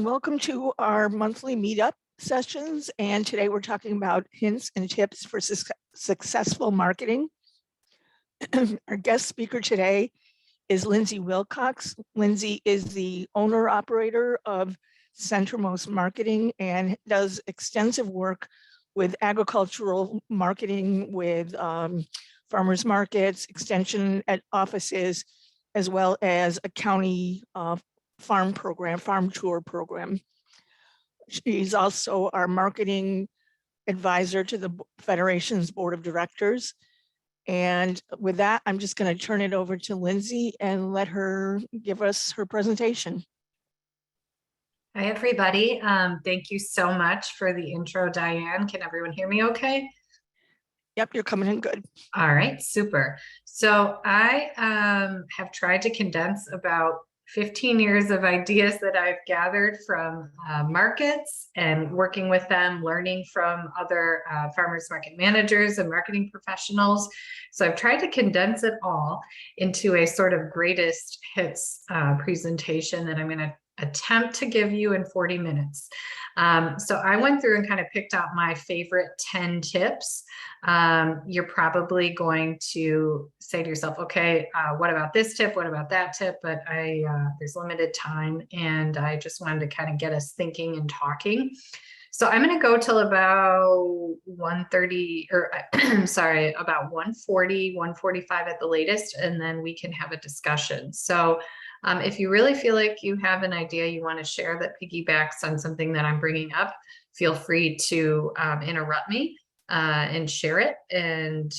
Welcome to our monthly meetup sessions. And today we're talking about hints and tips for successful marketing. Our guest speaker today is Lindsay Wilcox. Lindsay is the owner operator of Centermost Marketing and does extensive work with agricultural marketing, with farmers markets, extension at offices, as well as a county farm tour program. She's also our marketing advisor to the Federation's board of directors. And with that, I'm just going to turn it over to Lindsay and let her give us her presentation. Hi, everybody. Thank you so much for the intro, Diane. Can everyone hear me okay? Yep, you're coming in good. All right, super. So I have tried to condense about 15 years of ideas that I've gathered from markets and working with them, learning from other farmers market managers and marketing professionals. So I've tried to condense it all into a sort of greatest hits presentation that I'm going to attempt to give you in 40 minutes. So I went through and kind of picked out my favorite 10 tips. You're probably going to say to yourself, okay, what about this tip? What about that tip? But there's limited time and I just wanted to kind of get us thinking and talking. So I'm going to go till about 1:30 or sorry, about 1:40, 1:45 at the latest, and then we can have a discussion. So if you really feel like you have an idea you want to share that piggybacks on something that I'm bringing up, feel free to interrupt me and share it. And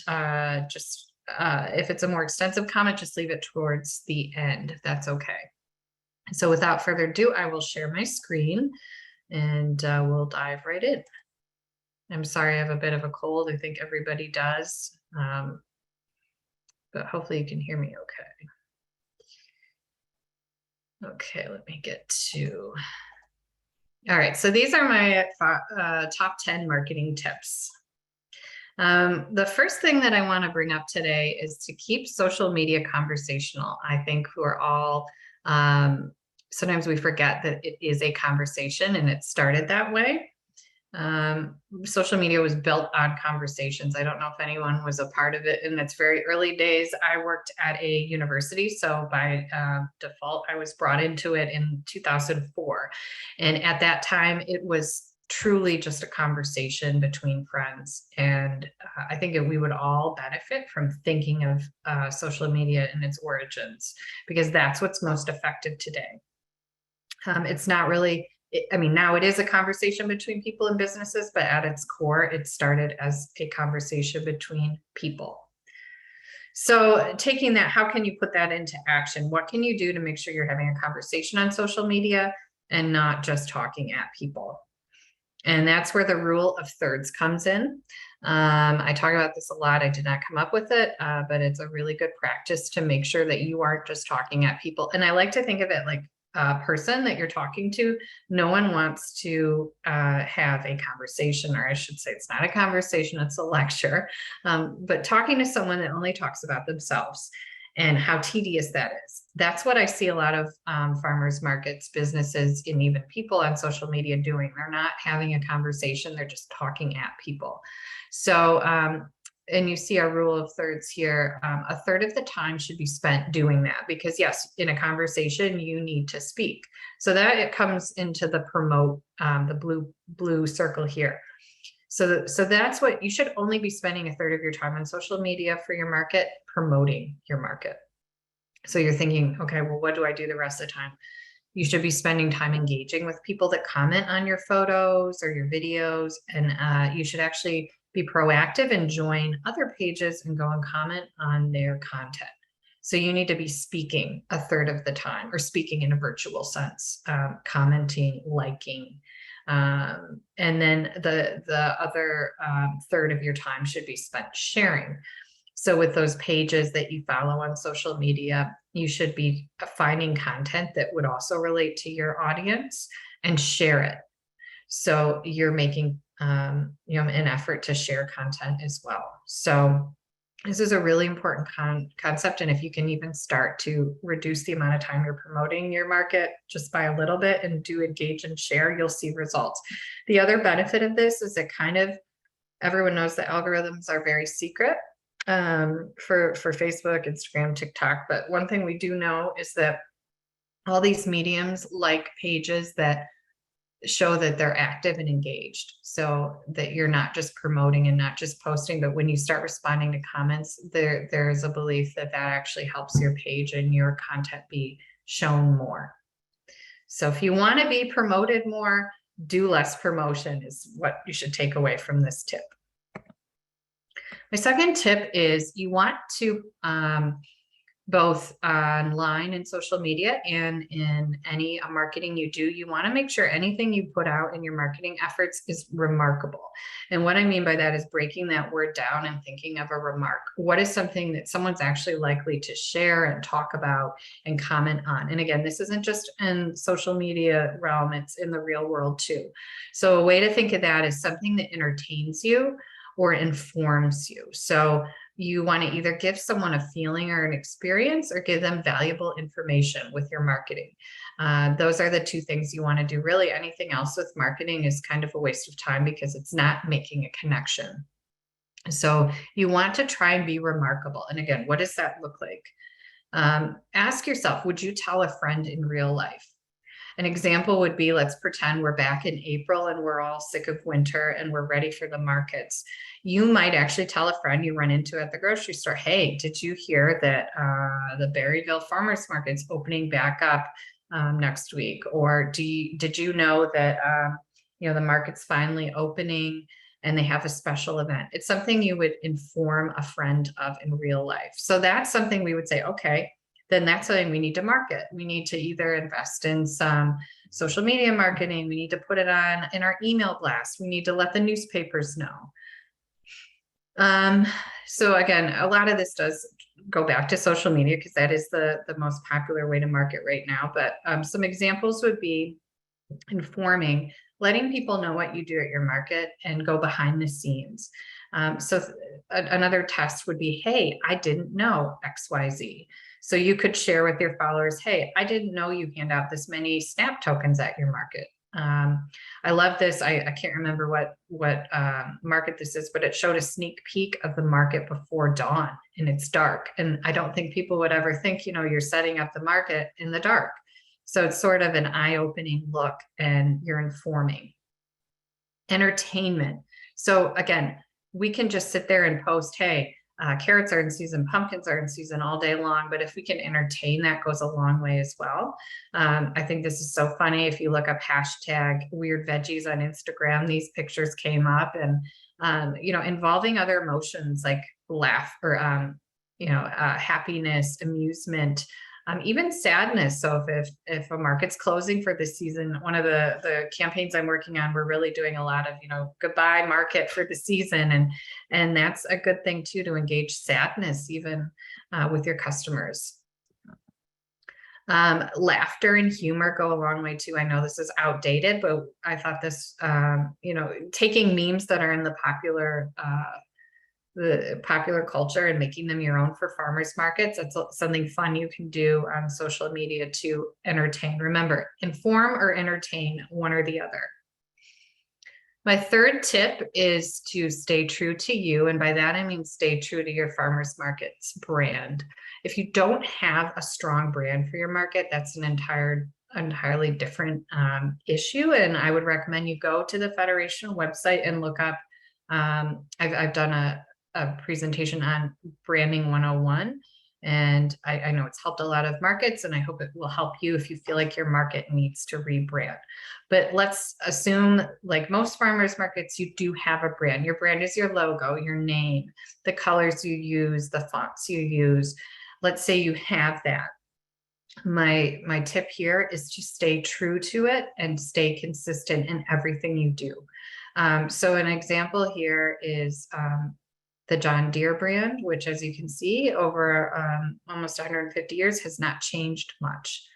if it's a more extensive comment, just leave it towards the end, if that's okay. So without further ado, I will share my screen and we'll dive right in. I'm sorry, I have a bit of a cold. I think everybody does, but hopefully you can hear me okay. Okay, let me get to, all right, so these are my top 10 marketing tips. The first thing that I want to bring up today is to keep social media conversational. I think we're all, sometimes we forget that it is a conversation and it started that way. Social media was built on conversations. I don't know if anyone was a part of it in its very early days. I worked at a university, so by default, I was brought into it in 2004. And at that time, it was truly just a conversation between friends. And I think we would all benefit from thinking of social media and its origins, because that's what's most effective today. It's not really, I mean, now it is a conversation between people and businesses, but at its core, it started as a conversation between people. So taking that, how can you put that into action? What can you do to make sure you're having a conversation on social media and not just talking at people? And that's where the rule of thirds comes in. I talk about this a lot. I did not come up with it, but it's a really good practice to make sure that you aren't just talking at people. And I like to think of it like person that you're talking to. No one wants to have a conversation, or I should say it's not a conversation, it's a lecture, but talking to someone that only talks about themselves and how tedious that is. That's what I see a lot of farmers markets, businesses, and even people on social media doing. They're not having a conversation, they're just talking at people. So and you see our rule of thirds here. A third of the time should be spent doing that, because yes, in a conversation, you need to speak. So that it comes into the promote, the blue circle here. So that's what you should only be spending a third of your time on social media for your market, promoting your market. So you're thinking, okay, well, what do I do the rest of the time? You should be spending time engaging with people that comment on your photos or your videos. And you should actually be proactive and join other pages and go and comment on their content. So you need to be speaking a third of the time, or speaking in a virtual sense, commenting, liking. And then the other third of your time should be spent sharing. So with those pages that you follow on social media, you should be finding content that would also relate to your audience and share it. So you're making an effort to share content as well. So This is a really important concept. And if you can even start to reduce the amount of time you're promoting your market just by a little bit and do engage and share, you'll see results. The other benefit of this is that everyone knows the algorithms are very secret for Facebook, Instagram, TikTok. But one thing we do know is that all these mediums like pages that show that they're active and engaged, so that you're not just promoting and not just posting, but when you start responding to comments, there's a belief that actually helps your page and your content be shown more. So if you want to be promoted more, do less promotion is what you should take away from this tip. My second tip is you want to both online and social media and in any marketing you do, you want to make sure anything you put out in your marketing efforts is remarkable. And what I mean by that is breaking that word down and thinking of a remark. What is something that someone's actually likely to share and talk about and comment on? And again, this isn't just in social media realm, it's in the real world too. So a way to think of that is something that entertains you or informs you. So you want to either give someone a feeling or an experience or give them valuable information with your marketing. Those are the two things you want to do. Really, anything else with marketing is kind of a waste of time because it's not making a connection. So you want to try and be remarkable. And again, what does that look like? Ask yourself, would you tell a friend in real life? An example would be, let's pretend we're back in April and we're all sick of winter and we're ready for the markets. You might actually tell a friend you run into at the grocery store, hey, did you hear that the Berryville Farmers Market's opening back up next week? Or did you know that the market's finally opening and they have a special event? It's something you would inform a friend of in real life. So that's something we would say, okay, then that's something we need to market. We need to either invest in some social media marketing. We need to put it on in our email blast. We need to let the newspapers know. So again, a lot of this does go back to social media because that is the most popular way to market right now. But some examples would be informing, letting people know what you do at your market and go behind the scenes. So another test would be, hey, I didn't know XYZ. So you could share with your followers, hey, I didn't know you hand out this many SNAP tokens at your market. I love this. I can't remember what market this is, but it showed a sneak peek of the market before dawn and it's dark. And I don't think people would ever think, you're setting up the market in the dark. So it's sort of an eye-opening look and you're informing. Entertainment. So again, we can just sit there and post, hey, carrots are in season, pumpkins are in season all day long. But if we can entertain, that goes a long way as well. I think this is so funny. If you look up hashtag weird veggies on Instagram, these pictures came up and, involving other emotions like laugh or, happiness, amusement, even sadness. So if a market's closing for this season, one of the campaigns I'm working on, we're really doing a lot of, goodbye market for the season. And that's a good thing too, to engage sadness, even with your customers. Laughter and humor go a long way too. I know this is outdated, but I thought this, taking memes that are in the popular culture and making them your own for farmers markets. That's something fun you can do on social media to entertain. Remember, inform or entertain, one or the other. My third tip is to stay true to you. And by that, I mean, stay true to your farmers market's brand. If you don't have a strong brand for your market, that's an entirely different issue. And I would recommend you go to the Federation website and look up. I've done a presentation on branding 101. And I know it's helped a lot of markets, and I hope it will help you if you feel like your market needs to rebrand. But let's assume, like most farmers markets, you do have a brand. Your brand is your logo, your name, the colors you use, the fonts you use. Let's say you have that. My tip here is to stay true to it and stay consistent in everything you do. So an example here is the John Deere brand, which, as you can see, over almost 150 years has not changed much.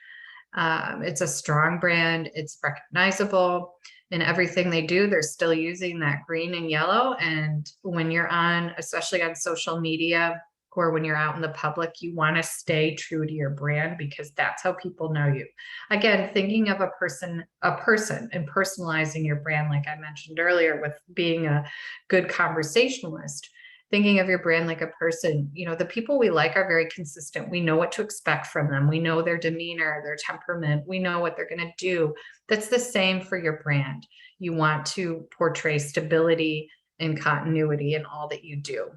It's a strong brand. It's recognizable. in everything they do, they're still using that green and yellow. And when you're on, especially on social media, or when you're out in the public, you want to stay true to your brand because that's how people know you. Again, thinking of a person and personalizing your brand, like I mentioned earlier, with being a good conversationalist, thinking of your brand like a person, the people we like are very consistent. We know what to expect from them. We know their demeanor, their temperament. We know what they're going to do. That's the same for your brand. You want to portray stability and continuity in all that you do.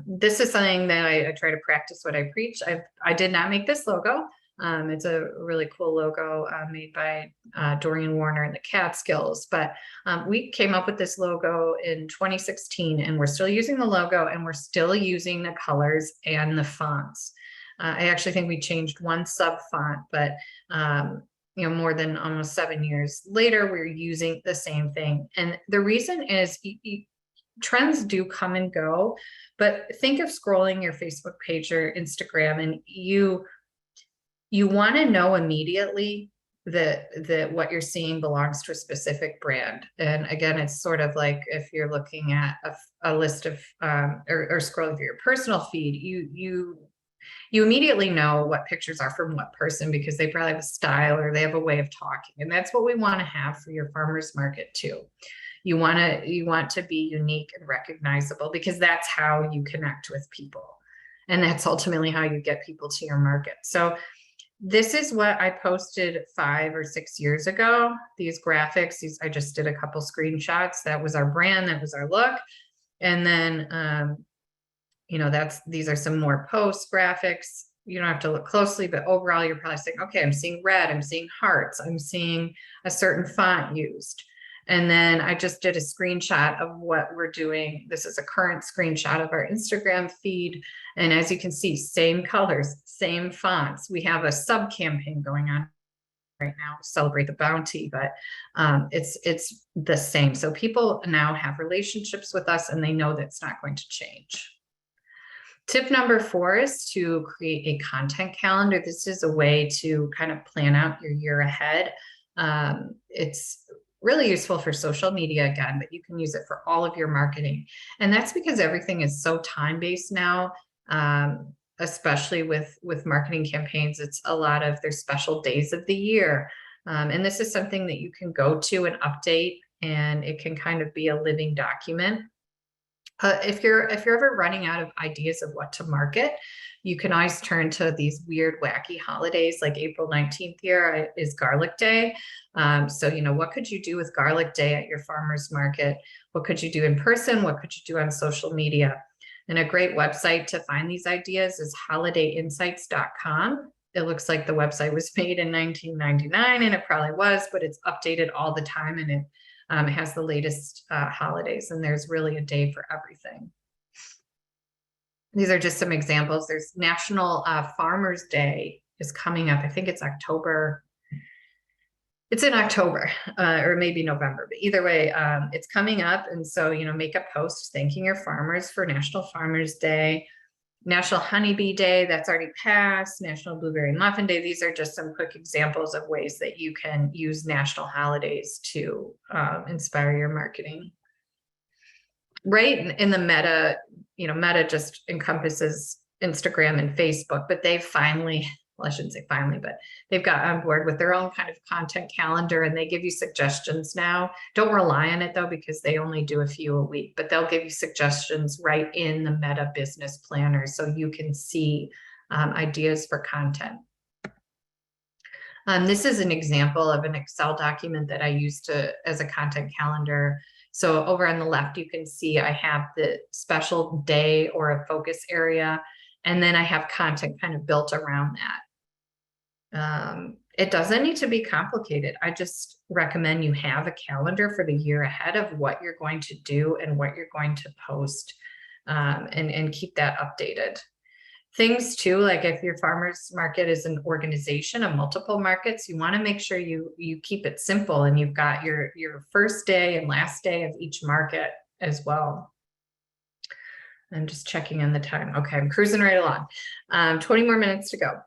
This is something that I try to practice what I preach. I did not make this logo. It's a really cool logo made by Dorian Warner in the Catskills, but we came up with this logo in 2016 and we're still using the logo and we're still using the colors and the fonts. I actually think we changed one sub font, but more than almost 7 years later, we're using the same thing. And the reason is trends do come and go, but think of scrolling your Facebook page or Instagram and you want to know immediately that what you're seeing belongs to a specific brand. And again, it's sort of like if you're looking at a list of or scrolling through your personal feed, you immediately know what pictures are from what person because they probably have a style or they have a way of talking. And that's what we want to have for your farmers market too. You want to be unique and recognizable because that's how you connect with people. And that's ultimately how you get people to your market. So this is what I posted 5 or 6 years ago. These graphics, I just did a couple screenshots. That was our brand. That was our look. And then, these are some more post graphics. You don't have to look closely, but overall, you're probably saying, okay, I'm seeing red. I'm seeing hearts. I'm seeing a certain font used. And then I just did a screenshot of what we're doing. This is a current screenshot of our Instagram feed. And as you can see, same colors, same fonts. We have a sub campaign going on right now to celebrate the bounty, but it's the same. So people now have relationships with us and they know that's not going to change. Tip number 4 is to create a content calendar. This is a way to kind of plan out your year ahead. It's really useful for social media again, but you can use it for all of your marketing. And that's because everything is so time-based now, especially with marketing campaigns. It's a lot of their special days of the year. And this is something that you can go to and update, and it can kind of be a living document. If you're ever running out of ideas of what to market, you can always turn to these weird, wacky holidays, like April 19th here is Garlic Day. So, what could you do with Garlic Day at your farmer's market? What could you do in person? What could you do on social media? And a great website to find these ideas is holidayinsights.com. It looks like the website was made in 1999, and it probably was, but it's updated all the time, and it has the latest holidays, and there's really a day for everything. These are just some examples. There's National Farmers Day is coming up. I think it's October. It's in October or maybe November, but either way, it's coming up. And so, make a post thanking your farmers for National Farmers Day. National Honeybee Day, that's already passed. National Blueberry Muffin Day. These are just some quick examples of ways that you can use national holidays to inspire your marketing. Right in the Meta, Meta just encompasses Instagram and Facebook, but they've finally, well, I shouldn't say finally, but they've got on board with their own kind of content calendar, and they give you suggestions now. Don't rely on it though, because they only do a few a week, but they'll give you suggestions right in the Meta Business Planner so you can see ideas for content. This is an example of an Excel document that I used as a content calendar. So over on the left, you can see I have the special day or a focus area, and then I have content kind of built around that. It doesn't need to be complicated. I just recommend you have a calendar for the year ahead of what you're going to do and what you're going to post, and keep that updated. Things too, like if your farmers market is an organization of multiple markets, you want to make sure you keep it simple and you've got your first day and last day of each market as well. I'm just checking on the time. Okay, I'm cruising right along. 20 more minutes to go.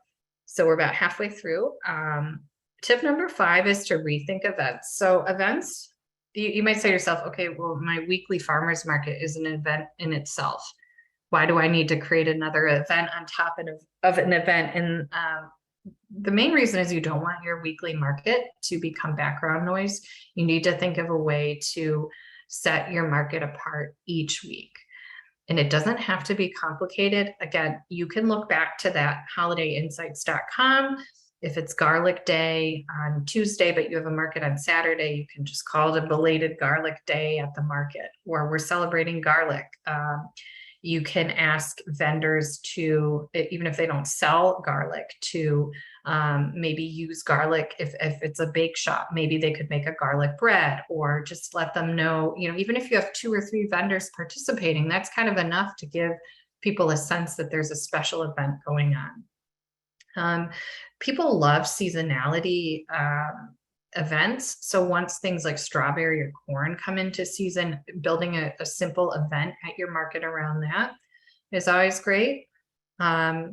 So we're about halfway through. Tip number 5 is to rethink events. So events, you might say to yourself, okay, well, my weekly farmers market is an event in itself. Why do I need to create another event on top of an event? And the main reason is you don't want your weekly market to become background noise. You need to think of a way to set your market apart each week. And it doesn't have to be complicated. Again, you can look back to that holidayinsights.com. If it's garlic day on Tuesday, but you have a market on Saturday, you can just call it a belated garlic day at the market, or we're celebrating garlic. You can ask vendors to, even if they don't sell garlic, to maybe use garlic. If it's a bake shop, maybe they could make a garlic bread, or just let them know, even if you have 2 or 3 vendors participating, that's kind of enough to give people a sense that there's a special event going on. People love seasonality events. So once things like strawberry or corn come into season, building a simple event at your market around that is always great. I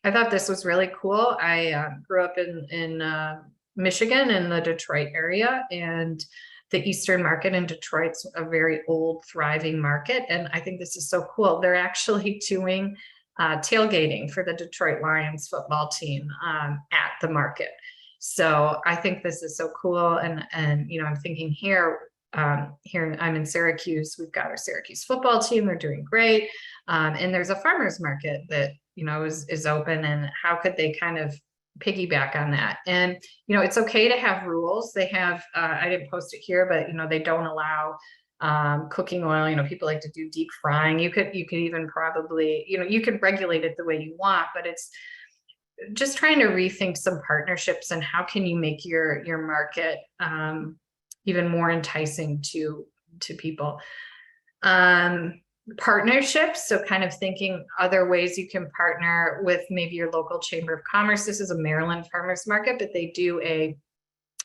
thought this was really cool. I grew up in Michigan, in the Detroit area, and the Eastern market in Detroit's a very old, thriving market. And I think this is so cool. They're actually doing tailgating for the Detroit Lions football team at the market. So I think this is so cool. And I'm thinking here I'm in Syracuse. We've got our Syracuse football team. They're doing great. And there's a farmer's market that, is open, and how could they kind of piggyback on that? And, it's okay to have rules. They have, I didn't post it here, but, they don't allow cooking oil. People like to do deep frying. You could even probably, you could regulate it the way you want, but it's just trying to rethink some partnerships and how can you make your market even more enticing to people. Partnerships, so kind of thinking other ways you can partner with maybe your local chamber of commerce. This is a Maryland farmers market, but they do a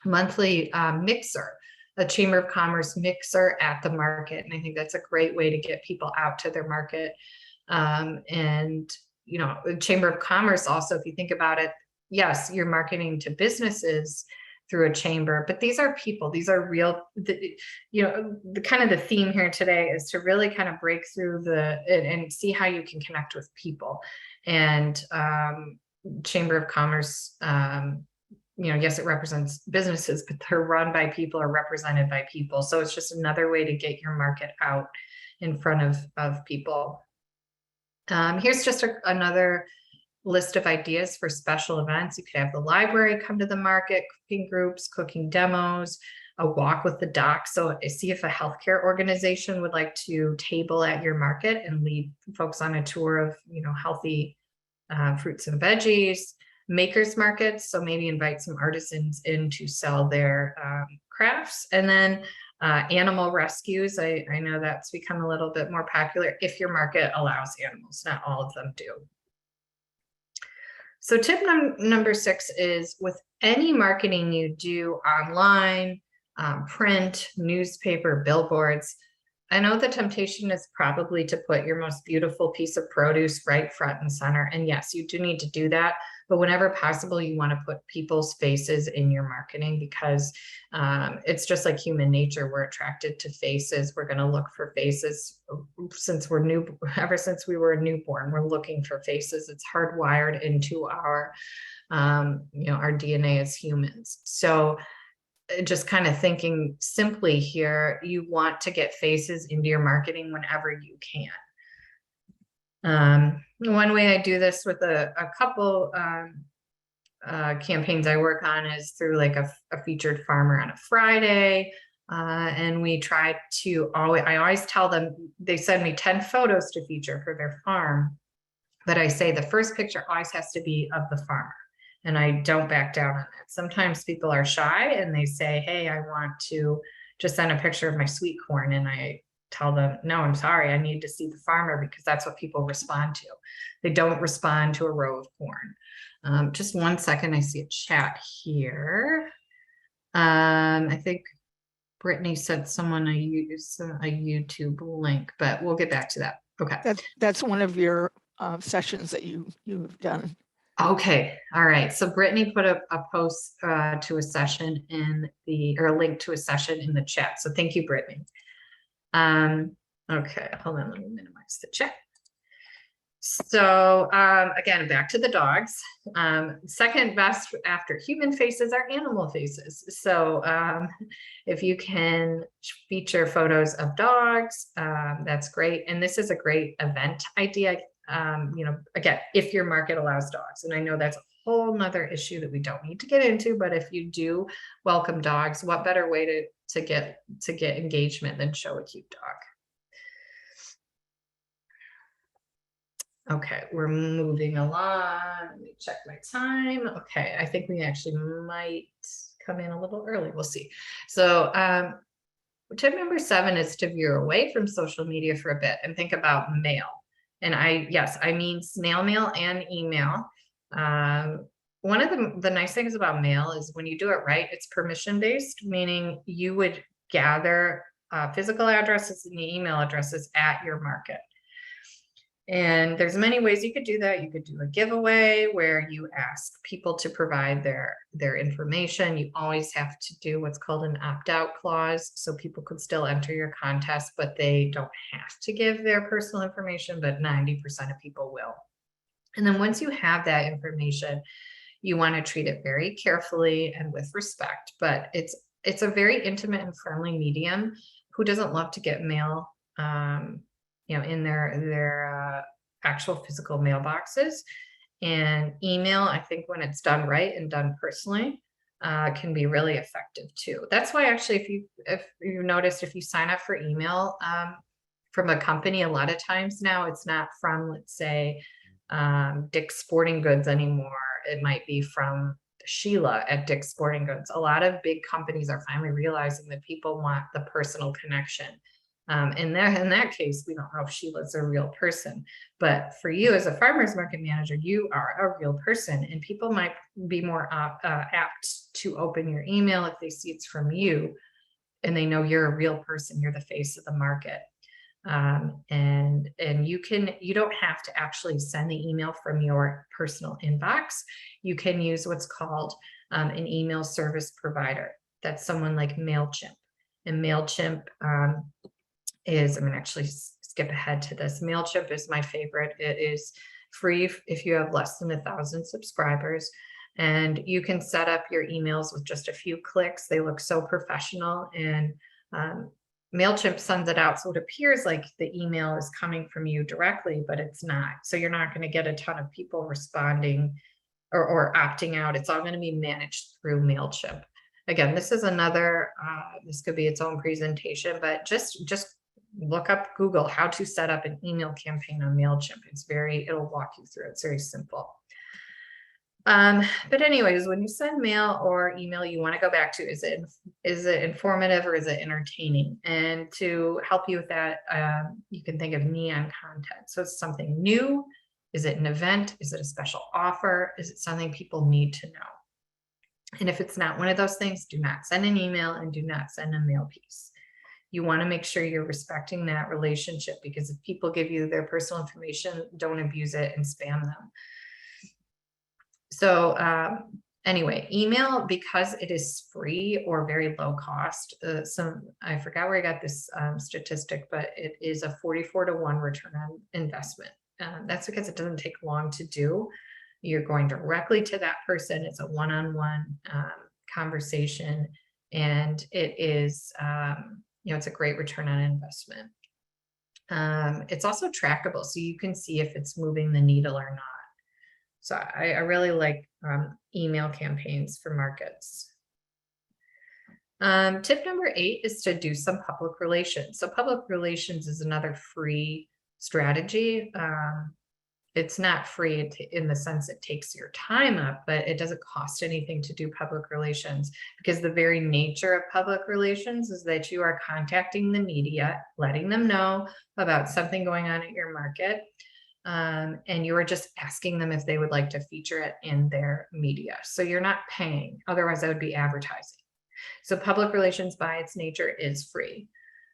monthly mixer, a chamber of commerce mixer at the market. And I think that's a great way to get people out to their market. And the chamber of commerce also, if you think about it, yes, you're marketing to businesses through a chamber, but these are people, these are real, the kind of the theme here today is to really kind of break through and see how you can connect with people. And chamber of commerce, yes, it represents businesses, but they're run by people or represented by people. So it's just another way to get your market out in front of people. Here's just another list of ideas for special events. You could have the library come to the market, cooking groups, cooking demos, a walk with the doc. So see if a healthcare organization would like to table at your market and lead folks on a tour of, healthy fruits and veggies. Makers markets, so maybe invite some artisans in to sell their crafts. And then animal rescues. I know that's become a little bit more popular if your market allows animals. Not all of them do. So tip number 6 is, with any marketing you do online, print, newspaper, billboards, I know the temptation is probably to put your most beautiful piece of produce right front and center. And yes, you do need to do that. But whenever possible, you want to put people's faces in your marketing, because it's just like human nature. We're attracted to faces. We're going to look for faces ever since we were newborn. We're looking for faces. It's hardwired into our DNA as humans. So just kind of thinking simply here, you want to get faces into your marketing whenever you can. One way I do this with a couple campaigns I work on is through like a featured farmer on a Friday. And we try to I always tell them, they send me 10 photos to feature for their farm. But I say the first picture always has to be of the farmer. And I don't back down on that. Sometimes people are shy and they say, hey, I want to just send a picture of my sweet corn. And I tell them, no, I'm sorry, I need to see the farmer, because that's what people respond to. They don't respond to a row of corn. Just one second, I see a chat here. I think Brittany said someone use a YouTube link, but we'll get back to that. Okay. That's one of your sessions that you've done. Okay, all right. So Brittany put a post to a session in or a link to a session in the chat. So thank you, Brittany. Okay, hold on, let me minimize the chat. So again, back to the dogs. Second best after human faces are animal faces. So if you can feature photos of dogs, that's great. And this is a great event idea. Again, if your market allows dogs, and I know that's a whole nother issue that we don't need to get into, but if you do welcome dogs, what better way to get engagement than show a cute dog? Okay, we're moving along. Let me check my time. Okay, I think we actually might come in a little early. We'll see. So tip number 7 is to veer away from social media for a bit and think about mail. And I mean snail mail and email. One of the nice things about mail is when you do it right, it's permission based, meaning you would gather physical addresses and email addresses at your market. And there's many ways you could do that. You could do a giveaway where you ask people to provide their information. You always have to do what's called an opt-out clause, so people could still enter your contest, but they don't have to give their personal information, but 90% of people will. And then once you have that information, you want to treat it very carefully and with respect, but it's a very intimate and friendly medium. Who doesn't love to get mail in their actual physical mailboxes? And email, I think when it's done right and done personally, can be really effective too. That's why actually, if you noticed, if you sign up for email from a company, a lot of times now it's not from, let's say, Dick's Sporting Goods anymore. It might be from Sheila at Dick's Sporting Goods. A lot of big companies are finally realizing that people want the personal connection. In that case, we don't know if Sheila's a real person, but for you as a farmer's market manager, you are a real person, and people might be more apt to open your email if they see it's from you and they know you're a real person, you're the face of the market. And you don't have to actually send the email from your personal inbox. You can use what's called an email service provider. That's someone like MailChimp. And MailChimp I'm going to actually skip ahead to this. MailChimp is my favorite. It is free if you have less than 1,000 subscribers, and you can set up your emails with just a few clicks. They look so professional, and MailChimp sends it out so it appears like the email is coming from you directly, but it's not. So you're not going to get a ton of people responding or opting out. It's all going to be managed through MailChimp. Again, this is another, this could be its own presentation, but just look up Google how to set up an email campaign on MailChimp. It'll walk you through it. It's very simple. But anyways, when you send mail or email, you want to go back to, is it informative or is it entertaining? And to help you with that, you can think of neon content. So it's something new. Is it an event? Is it a special offer? Is it something people need to know? And if it's not one of those things, do not send an email and do not send a mail piece. You want to make sure you're respecting that relationship, because if people give you their personal information, don't abuse it and spam them. So anyway, email, because it is free or very low cost. I forgot where I got this statistic, but it is a 44-to-1 return on investment. That's because it doesn't take long to do. You're going directly to that person. It's a one-on-one conversation, and it is, it's a great return on investment. It's also trackable, so you can see if it's moving the needle or not. So I really like email campaigns for markets. Tip number 8 is to do some public relations. So public relations is another free strategy. It's not free in the sense it takes your time up, but it doesn't cost anything to do public relations, because the very nature of public relations is that you are contacting the media, letting them know about something going on at your market. And you are just asking them if they would like to feature it in their media. So you're not paying, otherwise that would be advertising. So public relations by its nature is free.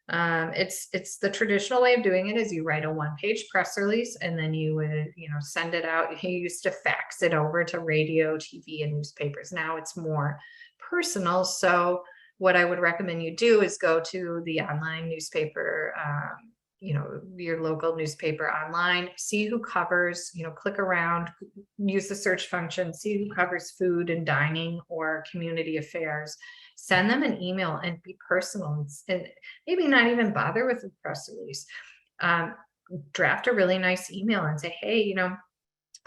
It's the traditional way of doing it is you write a one-page press release and then you would, send it out. You used to fax it over to radio, TV, and newspapers. Now it's more personal. So what I would recommend you do is go to the online newspaper, your local newspaper online, see who covers, click around, use the search function, see who covers food and dining or community affairs. Send them an email and be personal, and maybe not even bother with a press release. Draft a really nice email and say, hey,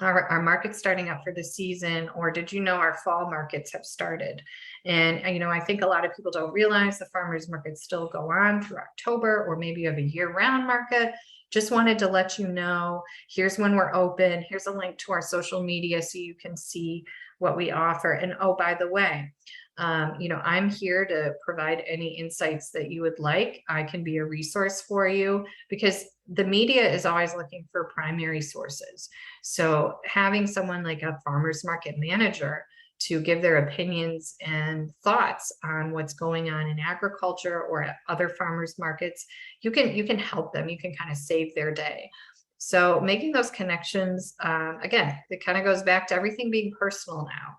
our market's starting up for the season, or did you know our fall markets have started? And I think a lot of people don't realize the farmers markets still go on through October, or maybe you have a year-round market. Just wanted to let you know, here's when we're open, here's a link to our social media so you can see what we offer. And oh, by the way, I'm here to provide any insights that you would like. I can be a resource for you, because the media is always looking for primary sources. So having someone like a farmers market manager to give their opinions and thoughts on what's going on in agriculture or at other farmers markets, you can help them. You can kind of save their day. So making those connections, again, it kind of goes back to everything being personal now.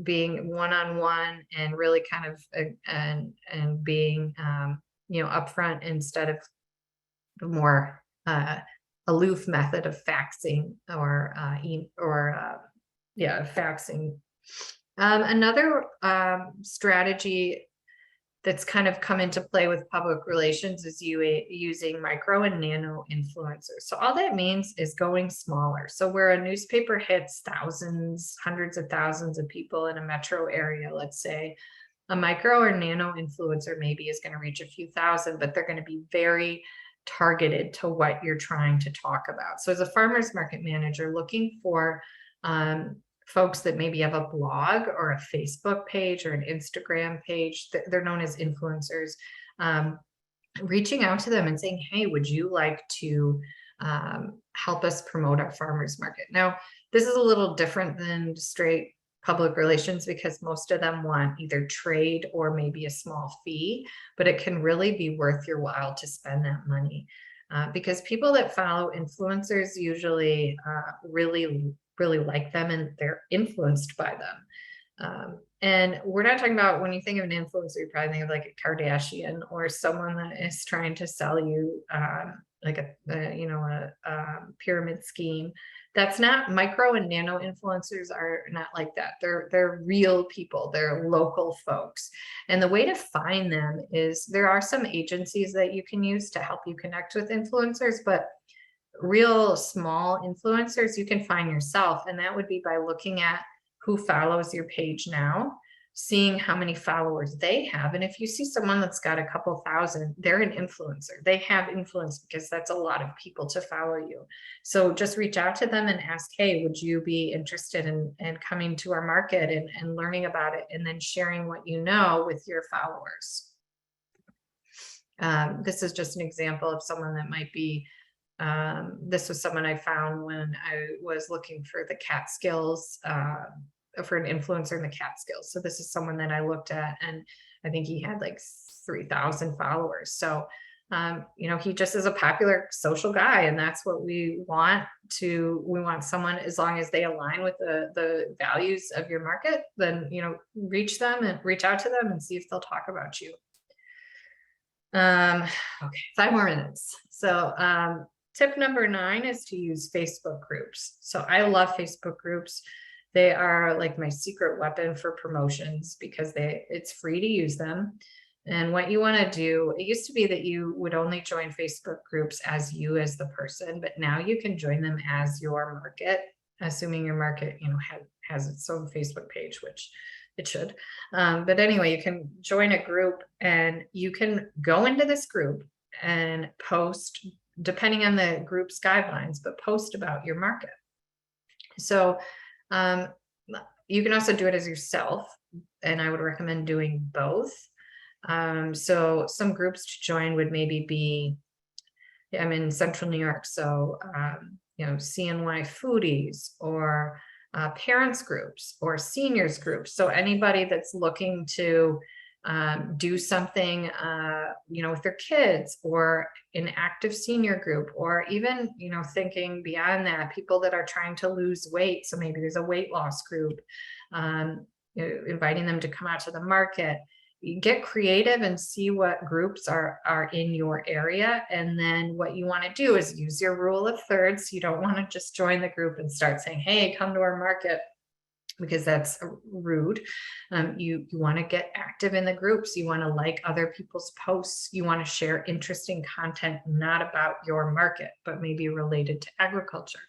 Being one-on-one and really kind of and being upfront instead of the more aloof method of faxing or faxing. Another strategy that's kind of come into play with public relations is using micro and nano influencers. So all that means is going smaller. So where a newspaper hits thousands, hundreds of thousands of people in a metro area, let's say, a micro or nano influencer maybe is going to reach a few thousand, but they're going to be very targeted to what you're trying to talk about. So as a farmers market manager, looking for folks that maybe have a blog or a Facebook page or an Instagram page, they're known as influencers, reaching out to them and saying, hey, would you like to help us promote our farmers market? Now, this is a little different than straight public relations, because most of them want either trade or maybe a small fee, but it can really be worth your while to spend that money, because people that follow influencers usually really like them and they're influenced by them. And we're not talking about, when you think of an influencer, you probably think of like a Kardashian or someone that is trying to sell you like a pyramid scheme. That's not, micro and nano influencers are not like that. They're real people. They're local folks. And the way to find them is, there are some agencies that you can use to help you connect with influencers, but real small influencers you can find yourself. And that would be by looking at who follows your page now, seeing how many followers they have. And if you see someone that's got a couple thousand, they're an influencer. They have influence, because that's a lot of people to follow you. So just reach out to them and ask, hey, would you be interested in coming to our market and learning about it, and then sharing what you know with your followers. This is just an example of someone that might be, this was someone I found when I was looking for the Catskills, for an influencer in the Catskills. So this is someone that I looked at, and I think he had like 3,000 followers. So, he just is a popular social guy, and that's what we want. We want someone, as long as they align with the values of your market, then, reach out to them and see if they'll talk about you. Okay, 5 more minutes. So, tip number 9 is to use Facebook groups. So I love Facebook groups. They are like my secret weapon for promotions, because it's free to use them. And what you want to do, it used to be that you would only join Facebook groups as the person, but now you can join them as your market, assuming your market, has its own Facebook page, which it should. But anyway, you can join a group and you can go into this group and post, depending on the group's guidelines, but post about your market. So you can also do it as yourself, and I would recommend doing both. So some groups to join would maybe be, I'm in Central New York, so CNY foodies, or parents groups, or seniors groups. So anybody that's looking to do something, with their kids, or an active senior group, or even, thinking beyond that, people that are trying to lose weight. So maybe there's a weight loss group, inviting them to come out to the market. You get creative and see what groups are in your area. And then what you want to do is use your rule of thirds. You don't want to just join the group and start saying, hey, come to our market, because that's rude. You want to get active in the groups. You want to like other people's posts. You want to share interesting content, not about your market, but maybe related to agriculture.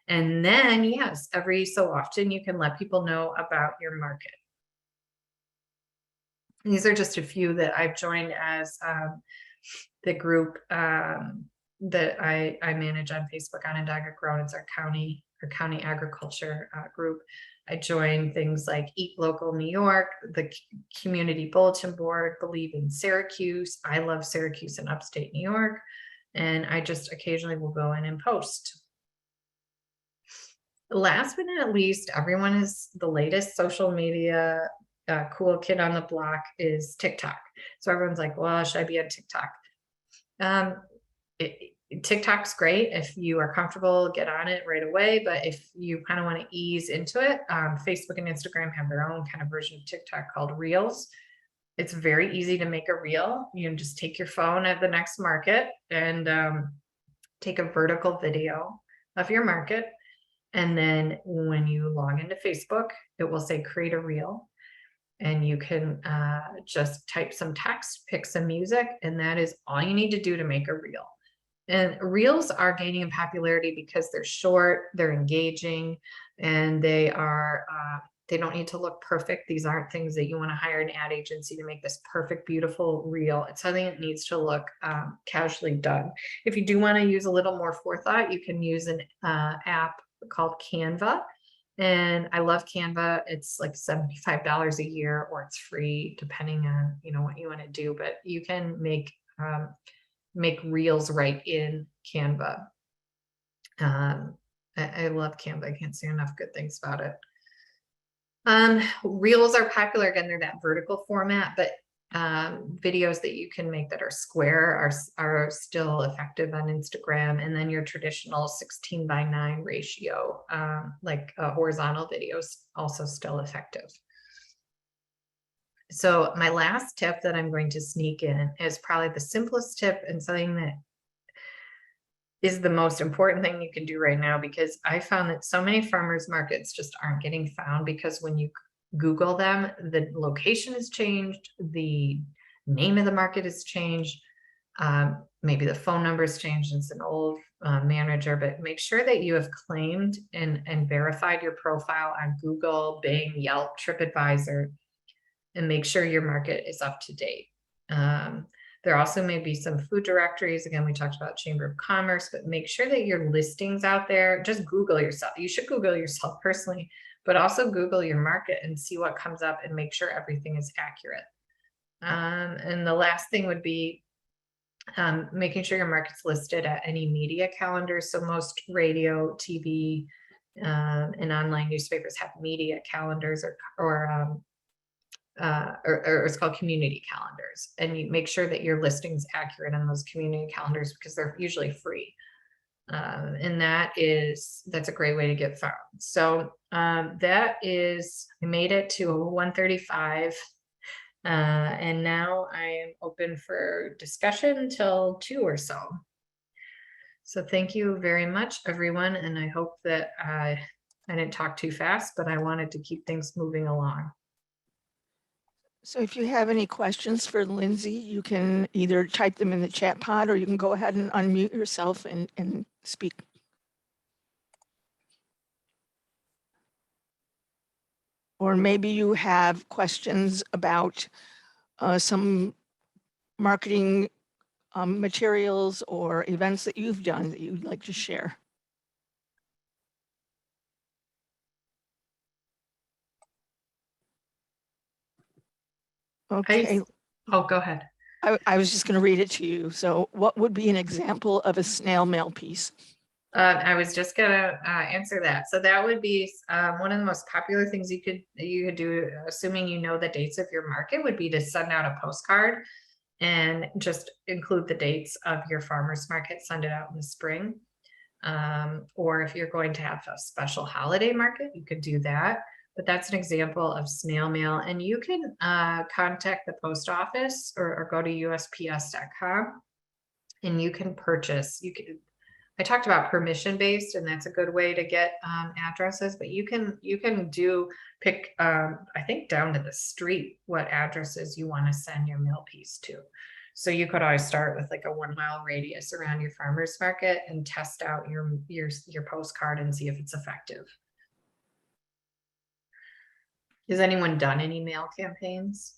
And then, yes, every so often you can let people know about your market. These are just a few that I've joined as the group that I manage on Facebook, Onondaga Grown. It's our county agriculture group. I joined things like Eat Local New York, the Community Bulletin Board, Believe in Syracuse. I love Syracuse in upstate New York. And I just occasionally will go in and post. Last but not least, everyone is the latest social media cool kid on the block is TikTok. So everyone's like, well, should I be on TikTok? TikTok's great if you are comfortable, get on it right away. But if you kind of want to ease into it, Facebook and Instagram have their own kind of version of TikTok called Reels. It's very easy to make a reel. You can just take your phone at the next market and take a vertical video of your market. And then when you log into Facebook, it will say create a reel. And you can just type some text, pick some music, and that is all you need to do to make a reel. And reels are gaining in popularity because they're short, they're engaging, and they don't need to look perfect. These aren't things that you want to hire an ad agency to make this perfect, beautiful reel. It's something that needs to look casually done. If you do want to use a little more forethought, you can use an app called Canva. And I love Canva. It's like $75 a year, or it's free depending on, what you want to do, but you can make reels right in Canva. I love Canva. I can't say enough good things about it. Reels are popular. Again, they're that vertical format, but videos that you can make that are square are still effective on Instagram. And then your traditional 16:9 ratio, like horizontal videos, also still effective. So my last tip that I'm going to sneak in is probably the simplest tip, and something that is the most important thing you can do right now, because I found that so many farmers markets just aren't getting found because when you Google them, the location has changed, the name of the market has changed, maybe the phone number has changed, it's an old manager, but make sure that you have claimed and verified your profile on Google, Bing, Yelp, TripAdvisor, and make sure your market is up to date. There also may be some food directories. Again, we talked about Chamber of Commerce, but make sure that your listings out there, just Google yourself. You should Google yourself personally, but also Google your market and see what comes up and make sure everything is accurate. And the last thing would be making sure your market's listed at any media calendars. So most radio, TV, and online newspapers have media calendars, or it's called community calendars, and you make sure that your listing is accurate on those community calendars because they're usually free. And that's a great way to get found. So I made it to 1:35, and now I am open for discussion until 2 or so. So thank you very much, everyone, and I hope that I didn't talk too fast, but I wanted to keep things moving along. So if you have any questions for Lindsay, you can either type them in the chat pod, or you can go ahead and unmute yourself and speak. Or maybe you have questions about some marketing materials or events that you've done that you'd like to share. Okay. Oh, go ahead. I was just going to read it to you. So what would be an example of a snail mail piece? I was just gonna answer that. So that would be one of the most popular things you could do, assuming you know the dates of your market, would be to send out a postcard and just include the dates of your farmers market. Send it out in the spring, or if you're going to have a special holiday market, you could do that. But that's an example of snail mail, and you can contact the post office or go to USPS.com, and you can purchase. I talked about permission based, and that's a good way to get addresses, but you can pick, I think down to the street, what addresses you want to send your mail piece to. So you could always start with like a 1 mile radius around your farmer's market and test out your postcard and see if it's effective. Has anyone done any mail campaigns?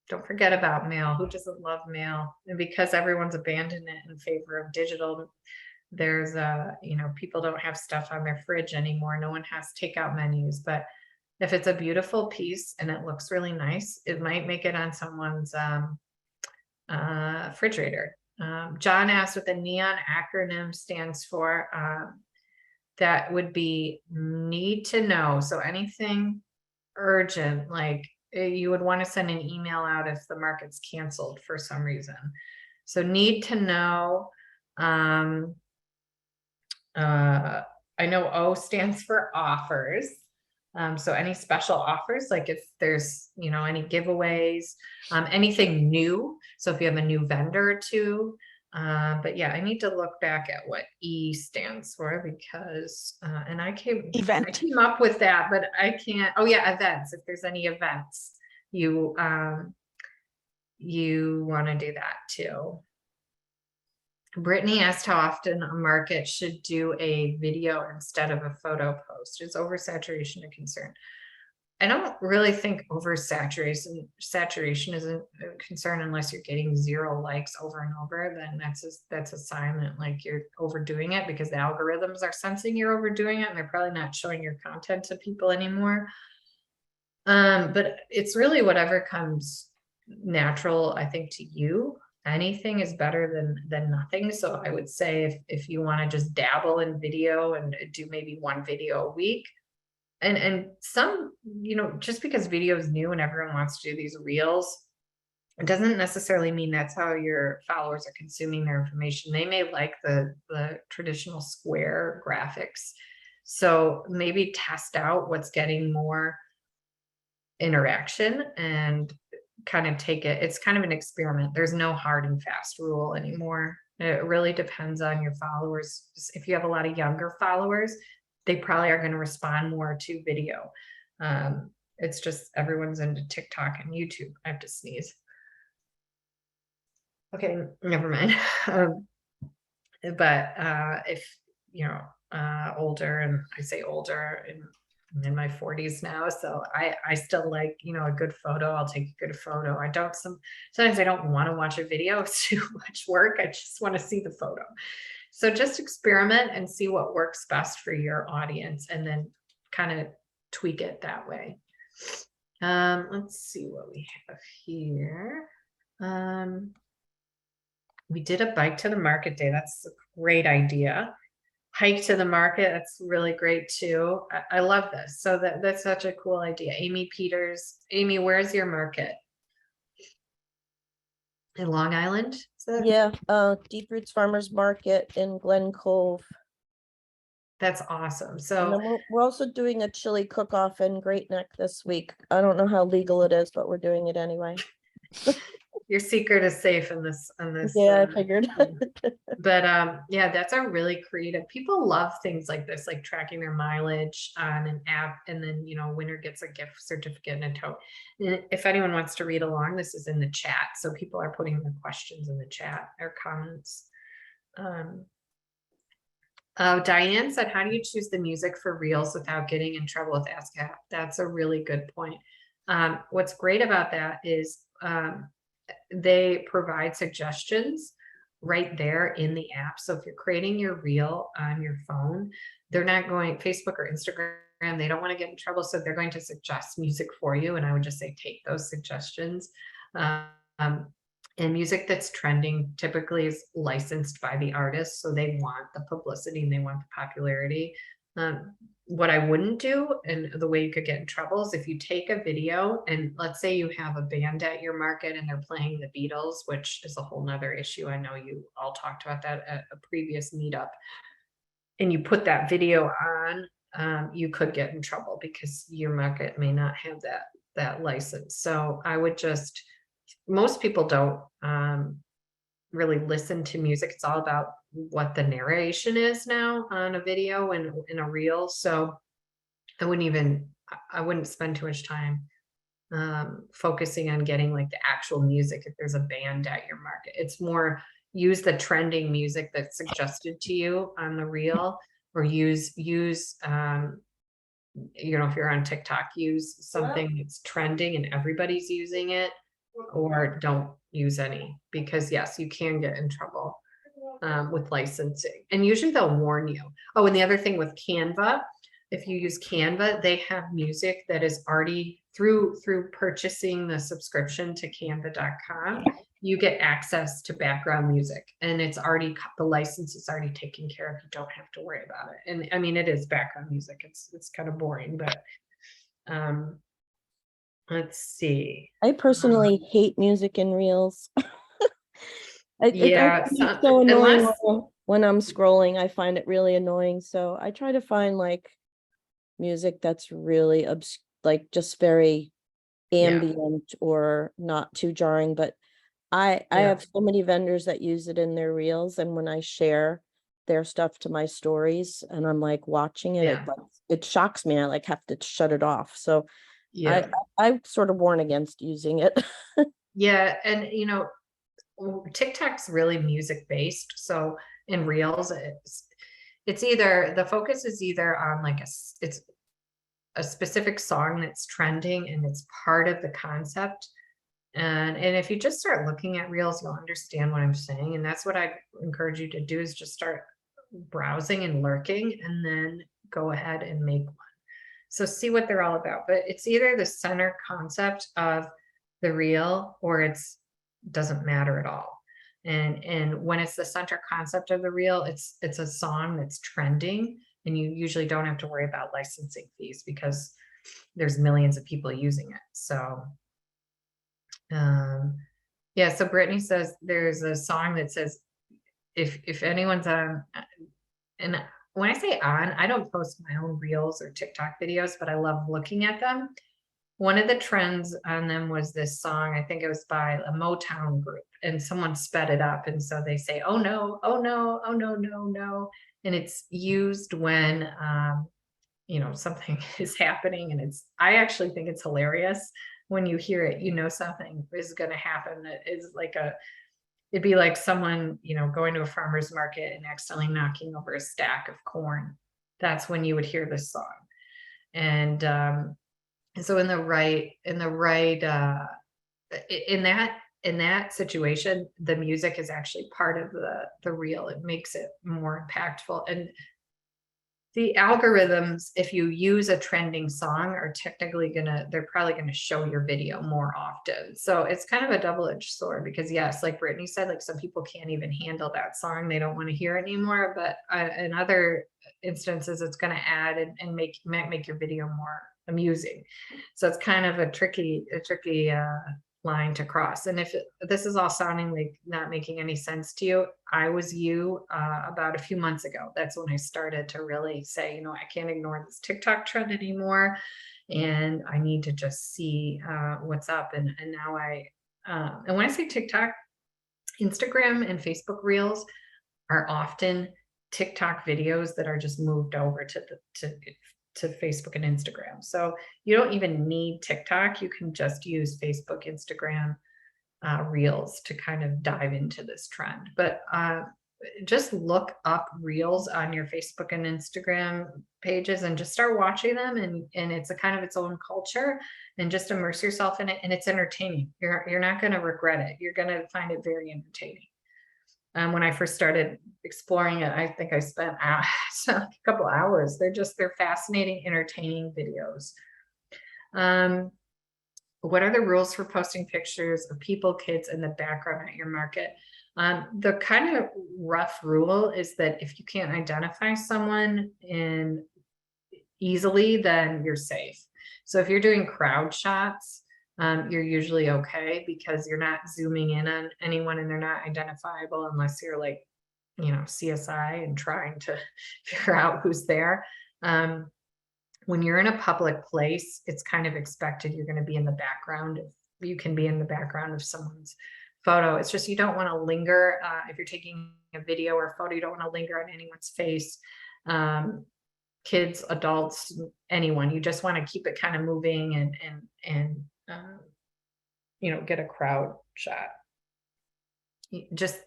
Don't forget about mail. Who doesn't love mail? And because everyone's abandoned it in favor of digital, there's people don't have stuff on their fridge anymore. No one has takeout menus, but if it's a beautiful piece and it looks really nice, it might make it on someone's refrigerator. John asked what the NEON acronym stands for. That would be need to know. So anything urgent, like you would want to send an email out if the market's canceled for some reason. So need to know. I know O stands for offers. So any special offers, like if there's, any giveaways, anything new. So if you have a new vendor too. But yeah, I need to look back at what E stands for because, and I came up with that, but I can't. Oh yeah, events. If there's any events, you want to do that too. Brittany asked how often a market should do a video instead of a photo post. Is oversaturation a concern? I don't really think saturation isn't a concern unless you're getting 0 likes over and over. Then that's a sign that like you're overdoing it because the algorithms are sensing you're overdoing it and they're probably not showing your content to people anymore. But it's really whatever comes natural, I think, to you. Anything is better than nothing. So I would say if you want to just dabble in video and do maybe 1 video a week, and some, just because video is new and everyone wants to do these reels, it doesn't necessarily mean that's how your followers are consuming their information. They may like the traditional square graphics. So maybe test out what's getting more interaction and kind of take it. It's kind of an experiment. There's no hard and fast rule anymore. It really depends on your followers. If you have a lot of younger followers, they probably are going to respond more to video. It's just everyone's into TikTok and YouTube. I have to sneeze. Okay, never mind. But if older, and I say older, and I'm in my 40s now, so I still like a good photo. I'll take a good photo. Sometimes I don't want to watch a video. It's too much work. I just want to see the photo. So just experiment and see what works best for your audience and then kind of tweak it that way. Let's see what we have here. We did a bike to the market day. That's a great idea. Hike to the market. That's really great too. I love this. So that's such a cool idea. Amy Peters. Amy, where's your market? In Long Island? Yeah, Deep Roots Farmers Market in Glen Cove. That's awesome. And So then we're also doing a chili cook-off in Great Neck this week. I don't know how legal it is, but we're doing it anyway. your secret is safe in this. Yeah, I figured. But yeah, that's a really creative. People love things like this, like tracking their mileage on an app, and then winner gets a gift certificate and a tote. And if anyone wants to read along, this is in the chat, so people are putting their questions in the chat or comments. Diane said, how do you choose the music for reels without getting in trouble with ASCAP? That's a really good point. What's great about that is they provide suggestions right there in the app. So if you're creating your reel on your phone, they're not going Facebook or Instagram. They don't want to get in trouble. So they're going to suggest music for you. And I would just say, take those suggestions. And music that's trending typically is licensed by the artist, so they want the publicity and they want the popularity. What I wouldn't do, and the way you could get in trouble, is if you take a video and let's say you have a band at your market and they're playing the Beatles, which is a whole nother issue. I know you all talked about that at a previous meetup, and you put that video on, you could get in trouble because your market may not have that license. So I would just, most people don't really listen to music. It's all about what the narration is now on a video and in a reel. So I wouldn't spend too much time focusing on getting like the actual music if there's a band at your market. It's more use the trending music that's suggested to you on the reel, or use you know, if you're on TikTok, use something that's trending and everybody's using it, or don't use any, because yes, you can get in trouble with licensing, and usually they'll warn you. Oh, and the other thing with Canva, if you use Canva, they have music that is already through purchasing the subscription to canva.com, you get access to background music, and it's already, the license is already taken care of. You don't have to worry about it. And I mean, it is background music. It's kind of boring, but let's see. I personally hate music in reels. Yeah, It's so annoying unless, when I'm scrolling. I find it really annoying. So I try to find like music that's really like just very yeah, ambient or not too jarring. But I yeah, have so many vendors that use it in their reels, and when I share their stuff to my stories and I'm like watching it, yeah, it shocks me. I like have to shut it off. So yeah, I sort of warn against using it. yeah. And you know, TikTok's really music based. So in reels, it's either, the focus is either on like it's a specific song that's trending and it's part of the concept. And if you just start looking at reels, you'll understand what I'm saying. And that's what I encourage you to do, is just start browsing and lurking, and then go ahead and make one. So see what they're all about. But it's either the center concept of the reel, or it's doesn't matter at all. And when it's the center concept of the reel, it's a song that's trending, and you usually don't have to worry about licensing fees because there's millions of people using it. So yeah, so Brittany says there's a song that says, if anyone's on, and when I say on, I don't post my own reels or TikTok videos, but I love looking at them. One of the trends on them was this song, I think it was by a Motown group, and someone sped it up. And so they say, oh no, oh no, oh no, no, no. And it's used when, you know, something is happening, and I actually think it's hilarious. When you hear it, you know, something is going to happen that is like it'd be like someone, you know, going to a farmer's market and accidentally knocking over a stack of corn. That's when you would hear this song. And so in that situation, the music is actually part of the reel. It makes it more impactful. And the algorithms, if you use a trending song, are technically they're probably gonna show your video more often. So it's kind of a double-edged sword, because yes, like Brittany said, like some people can't even handle that song. They don't want to hear it anymore. But in other instances, it's gonna add and make your video more amusing. So it's kind of a tricky line to cross. And if this is all sounding like not making any sense to you, I was you about a few months ago. That's when I started to really say, you know, I can't ignore this TikTok trend anymore, and I need to just see what's up. And now and when I say TikTok, Instagram and Facebook Reels are often TikTok videos that are just moved over to Facebook and Instagram. So you don't even need TikTok. You can just use Facebook, Instagram, Reels to kind of dive into this trend. But just look up Reels on your Facebook and Instagram pages and just start watching them. And it's a kind of its own culture, and just immerse yourself in it. And it's entertaining. You're not going to regret it. You're going to find it very entertaining. When I first started exploring it, I think I spent a couple hours. They're fascinating, entertaining videos. what are the rules for posting pictures of people, kids in the background at your market? The kind of rough rule is that if you can't identify someone easily, then you're safe. So if you're doing crowd shots, you're usually okay because you're not zooming in on anyone and they're not identifiable unless you're like, CSI and trying to figure out who's there. When you're in a public place, it's kind of expected you're going to be in the background. You can be in the background of someone's photo. It's just you don't want to linger. If you're taking a video or a photo, you don't want to linger on anyone's face. Kids, adults, anyone. You just want to keep it kind of moving and get a crowd shot. You just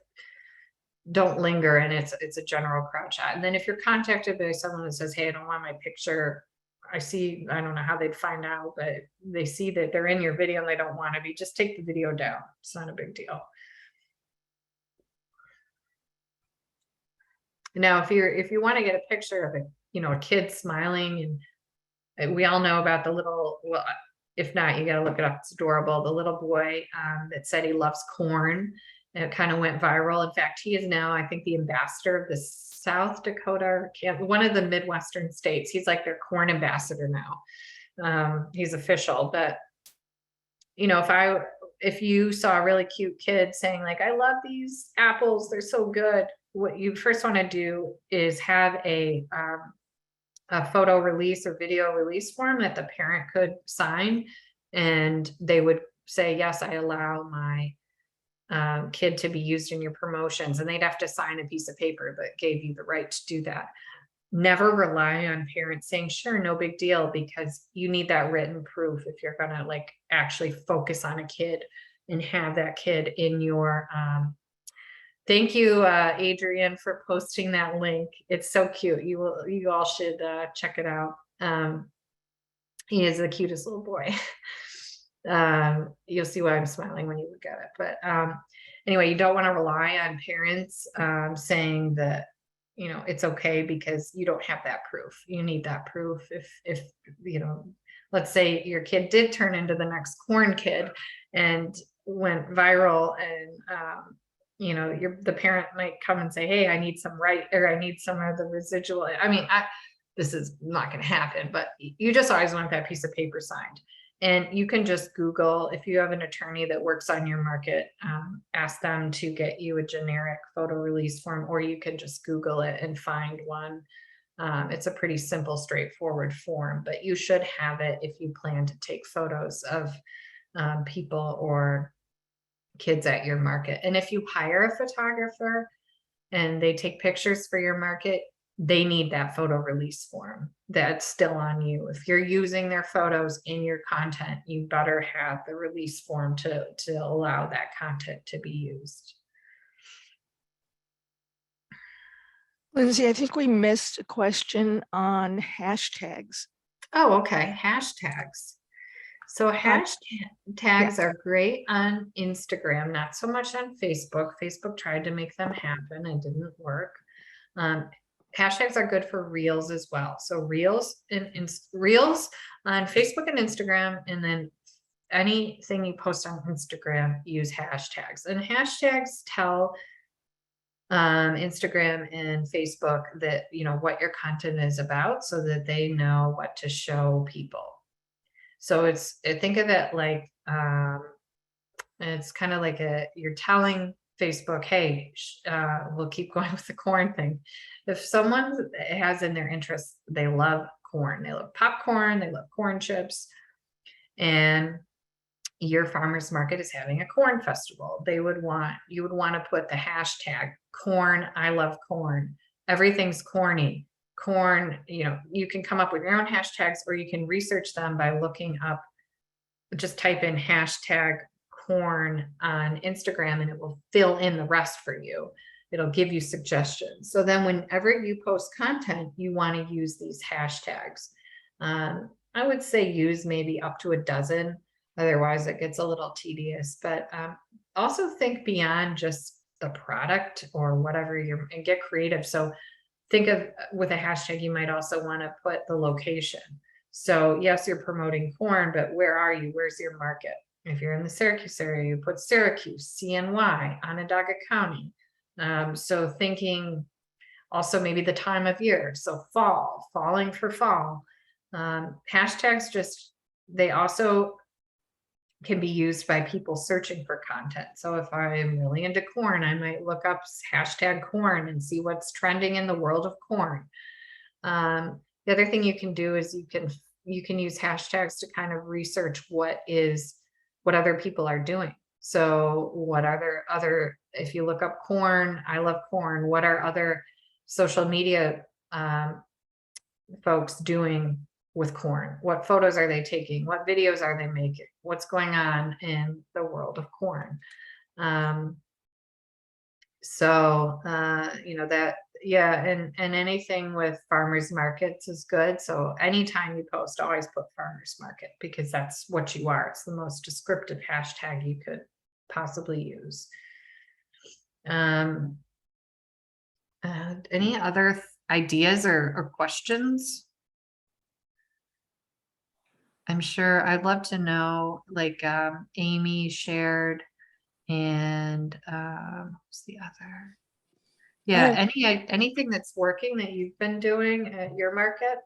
don't linger, and it's a general crowd shot. And then if you're contacted by someone that says, "Hey, I don't want my picture," I don't know how they'd find out, but they see that they're in your video and they don't want to be, just take the video down. It's not a big deal. Now, if you want to get a picture of a kid smiling, and we all know about the little, well, if not, you got to look it up. It's adorable. The little boy that said he loves corn. It kind of went viral. In fact, he is now, I think, the ambassador of the South Dakota, one of the Midwestern states. He's like their corn ambassador now. He's official. But if you saw a really cute kid saying like, "I love these apples, they're so good," what you first want to do is have a photo release or video release form that the parent could sign, and they would say, "Yes, I allow my kid to be used in your promotions," and they'd have to sign a piece of paper that gave you the right to do that. Never rely on parents saying, "Sure, no big deal," because you need that written proof if you're gonna like actually focus on a kid and have that kid in your thank you, Adrian, for posting that link. It's so cute. You all should check it out. He is the cutest little boy. You'll see why I'm smiling when you look at it. But anyway, you don't want to rely on parents saying that it's okay, because you don't have that proof. You need that proof. If let's say your kid did turn into the next corn kid and went viral, and the parent might come and say, "Hey, I need some I need some of the residual." I mean, this is not going to happen, but you just always want that piece of paper signed. And you can just Google, if you have an attorney that works on your market, ask them to get you a generic photo release form, or you can just Google it and find one. It's a pretty simple, straightforward form, but you should have it if you plan to take photos of people or kids at your market. And if you hire a photographer and they take pictures for your market, they need that photo release form. That's still on you. If you're using their photos in your content, you better have the release form to allow that content to be used. Lindsay, I think we missed a question on hashtags. Oh, okay. Hashtags. So hashtags are great on Instagram, not so much on Facebook. Facebook tried to make them happen. It didn't work. Hashtags are good for reels as well. So reels reels on Facebook and Instagram, and then anything you post on Instagram, use hashtags. And hashtags tell Instagram and Facebook that what your content is about, so that they know what to show people. So think of it like it's kind of like you're telling Facebook, "Hey, we'll keep going with the corn thing." If someone has in their interest, they love corn, they love popcorn, they love corn chips, and your farmer's market is having a corn festival, you would want to put the hashtag corn, I love corn, everything's corny, corn. You can come up with your own hashtags, or you can research them by looking up, just type in hashtag corn on Instagram, and it will fill in the rest for you. It'll give you suggestions. So then whenever you post content, you want to use these hashtags. I would say use maybe up to a dozen. Otherwise, it gets a little tedious. But also think beyond just the product or whatever and get creative. So think of, with a hashtag, you might also want to put the location. So yes, you're promoting corn, but where are you? Where's your market? If you're in the Syracuse area, you put Syracuse, CNY, Onondaga County. So thinking also maybe the time of year. So fall, falling for fall. Hashtags they also can be used by people searching for content. So if I'm really into corn, I might look up hashtag corn and see what's trending in the world of corn. The other thing you can do is you can use hashtags to kind of research what other people are doing. So what are other, if you look up corn, I love corn, what are other social media folks doing with corn? What photos are they taking? What videos are they making? What's going on in the world of corn? That, yeah, and anything with farmers markets is good. So anytime you post, always put farmers market, because that's what you are. It's the most descriptive hashtag you could possibly use. Any other ideas or questions? I'm sure I'd love to know, like Amy shared, and what's the other? Yeah, anything that's working that you've been doing at your market.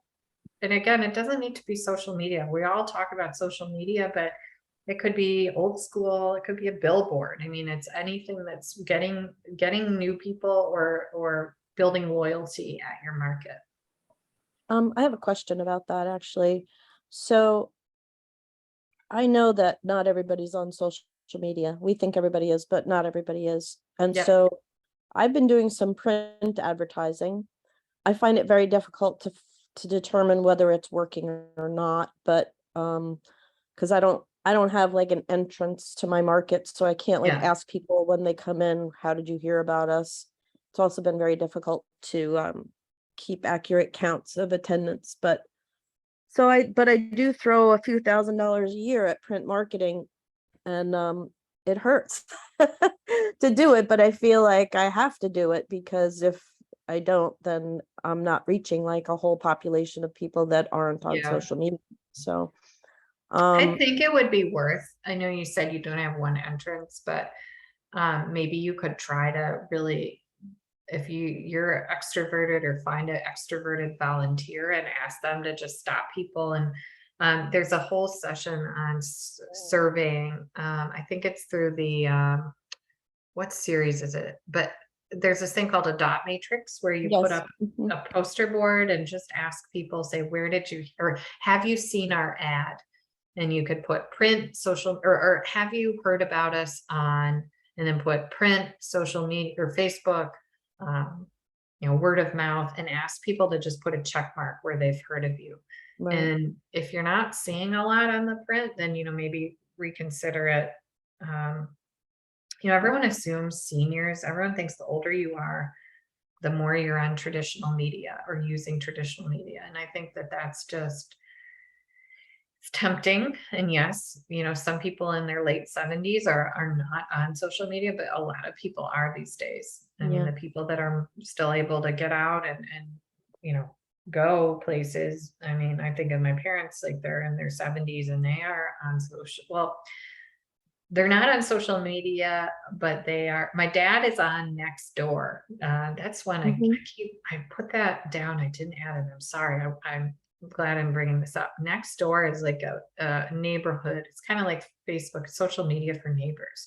And again, it doesn't need to be social media. We all talk about social media, but it could be old school, it could be a billboard. I mean, it's anything that's getting new people or building loyalty at your market. I have a question about that actually. So I know that not everybody's on social media. We think everybody is, but not everybody is. And Yep. so I've been doing some print advertising. I find it very difficult to determine whether it's working or not, but because I don't have like an entrance to my market, so I can't like Yeah. ask people when they come in, how did you hear about us? It's also been very difficult to keep accurate counts of attendance, but I do throw a few $1,000s a year at print marketing, and it hurts to do it, but I feel like I have to do it, because if I don't, then I'm not reaching like a whole population of people that aren't on Yeah. social media. So I think it would be worth, I know you said you don't have one entrance, but maybe you could try to really, if you're extroverted, or find an extroverted volunteer and ask them to just stop people. And there's a whole session on surveying. I think it's through the, what series is it? But there's this thing called a dot matrix, where you put yes. up a poster board and just ask people, say, where did you, or have you seen our ad? And you could put print, social, or have you heard about us on, and then put print, social media, or Facebook, word of mouth, and ask people to just put a check mark where they've heard of you. Right. And if you're not seeing a lot on the print, then, maybe reconsider it. Everyone assumes seniors, everyone thinks the older you are, the more you're on traditional media or using traditional media. And I think that that's just, it's tempting. And yes, some people in their late 70s are not on social media, but a lot of people are these days. I mean, the people that are still able to get out and go places. I mean, I think of my parents, like they're in their 70s and they are on social. Well, they're not on social media, but they are. My dad is on Nextdoor. That's when I put that down. I didn't add it. I'm sorry. I'm glad I'm bringing this up. Nextdoor is like a neighborhood. It's kind of like Facebook, social media for neighbors.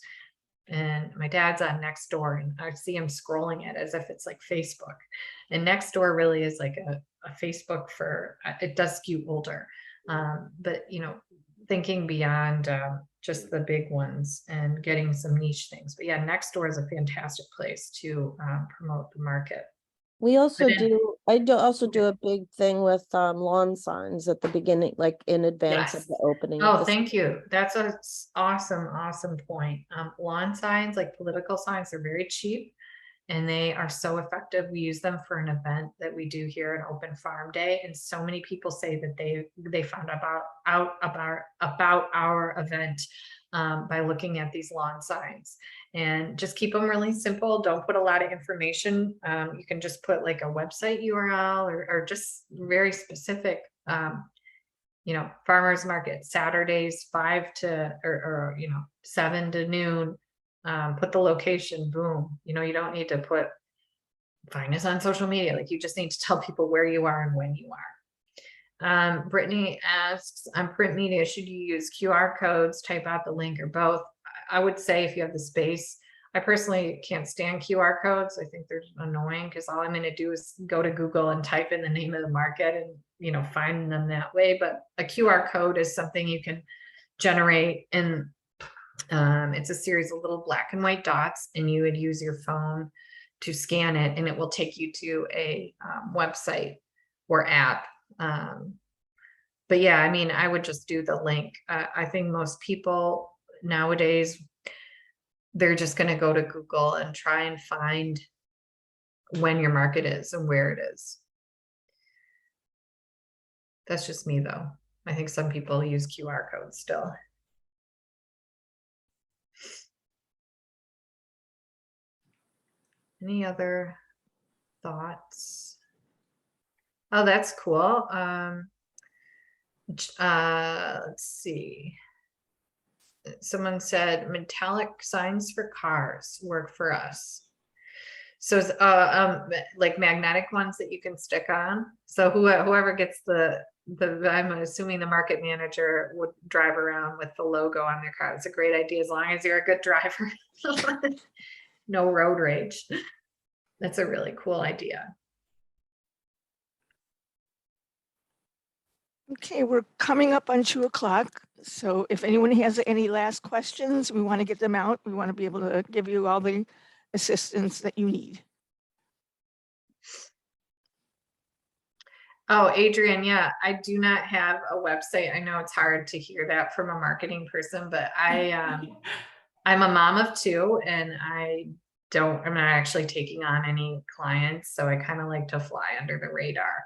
And my dad's on Nextdoor, and I see him scrolling it as if it's like Facebook. And Nextdoor really is like a Facebook for, it does skew older. But thinking beyond just the big ones and getting some niche things. But yeah, Nextdoor is a fantastic place to promote the market. We also also do a big thing with lawn signs at the beginning, like in advance of the opening. Oh, thank you. That's an awesome point. Lawn signs, like political signs, are very cheap and they are so effective. We use them for an event that we do here at Open Farm Day. And so many people say that they found out about our event by looking at these lawn signs. And just keep them really simple. Don't put a lot of information. You can just put like a website URL or just very specific farmers market Saturdays 5 to or 7 to noon. Put the location, boom. You don't need to find us on social media. Like, you just need to tell people where you are and when you are. Brittany asks, on print media, should you use QR codes, type out the link, or both? I would say if you have the space. I personally can't stand QR codes. I think they're annoying because all I'm going to do is go to Google and type in the name of the market and, find them that way. But a QR code is something you can generate, and it's a series of little black and white dots, and you would use your phone to scan it, and it will take you to a website or app. But yeah, I mean, I would just do the link. I think most people nowadays, they're just going to go to Google and try and find when your market is and where it is. That's just me, though. I think some people use QR codes still. Any other thoughts? Oh, that's cool. Let's see. Someone said metallic signs for cars work for us. So it's like magnetic ones that you can stick on. So whoever gets I'm assuming the market manager would drive around with the logo on their car. It's a great idea as long as you're a good driver. No road rage. That's a really cool idea. Okay, we're coming up on 2 o'clock. So if anyone has any last questions, we want to get them out. We want to be able to give you all the assistance that you need. Oh, Adrian, yeah, I do not have a website. I know it's hard to hear that from a marketing person, but I'm a mom of 2, and I'm not actually taking on any clients. So I kind of like to fly under the radar.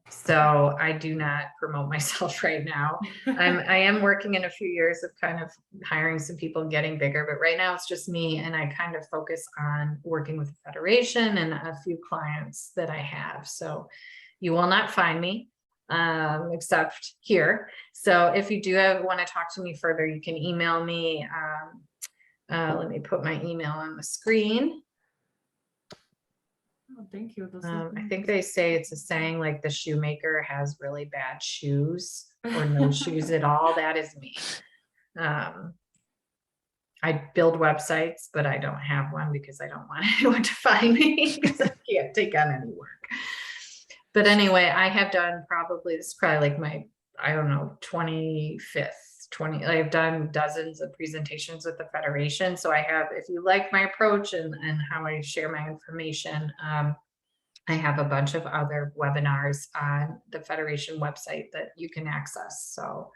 So I do not promote myself right now. I am working in a few years of kind of hiring some people and getting bigger, but right now it's just me, and I kind of focus on working with the federation and a few clients that I have. So you will not find me except here. So if you do want to talk to me further, you can email me. Let me put my email on the screen. Oh, thank you. I think they say it's a saying like the shoemaker has really bad shoes or no shoes at all. That is me. I build websites, but I don't have one because I don't want anyone to find me because I can't take on any work. But anyway, I have done this is probably like my, I don't know, 25th. I've done dozens of presentations with the Federation. So if you like my approach and how I share my information, I have a bunch of other webinars on the Federation website that you can access. So,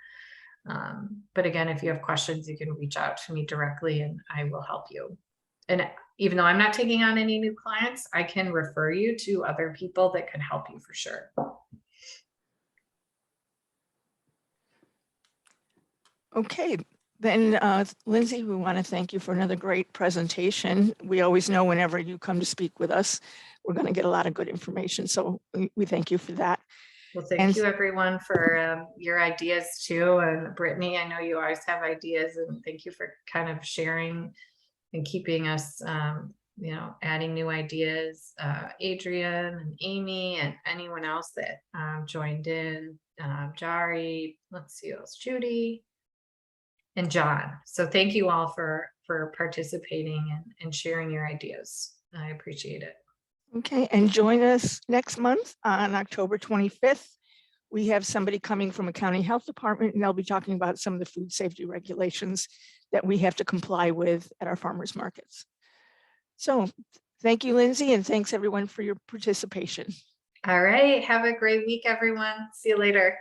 but again, if you have questions, you can reach out to me directly and I will help you. And even though I'm not taking on any new clients, I can refer you to other people that can help you for sure. Okay, then Lindsay, we want to thank you for another great presentation. We always know whenever you come to speak with us, we're going to get a lot of good information. So we thank you for that. Well, thank you everyone for your ideas too. And Brittany, I know you always have ideas, and thank you for kind of sharing and keeping us, adding new ideas. Adrian and Amy and anyone else that joined in, Jari, let's see who else, Judy and John. So thank you all for participating and sharing your ideas. I appreciate it. Okay, and join us next month on October 25th. We have somebody coming from a county health department, and they'll be talking about some of the food safety regulations that we have to comply with at our farmers markets. So thank you, Lindsay, and thanks everyone for your participation. All right, have a great week, everyone. See you later.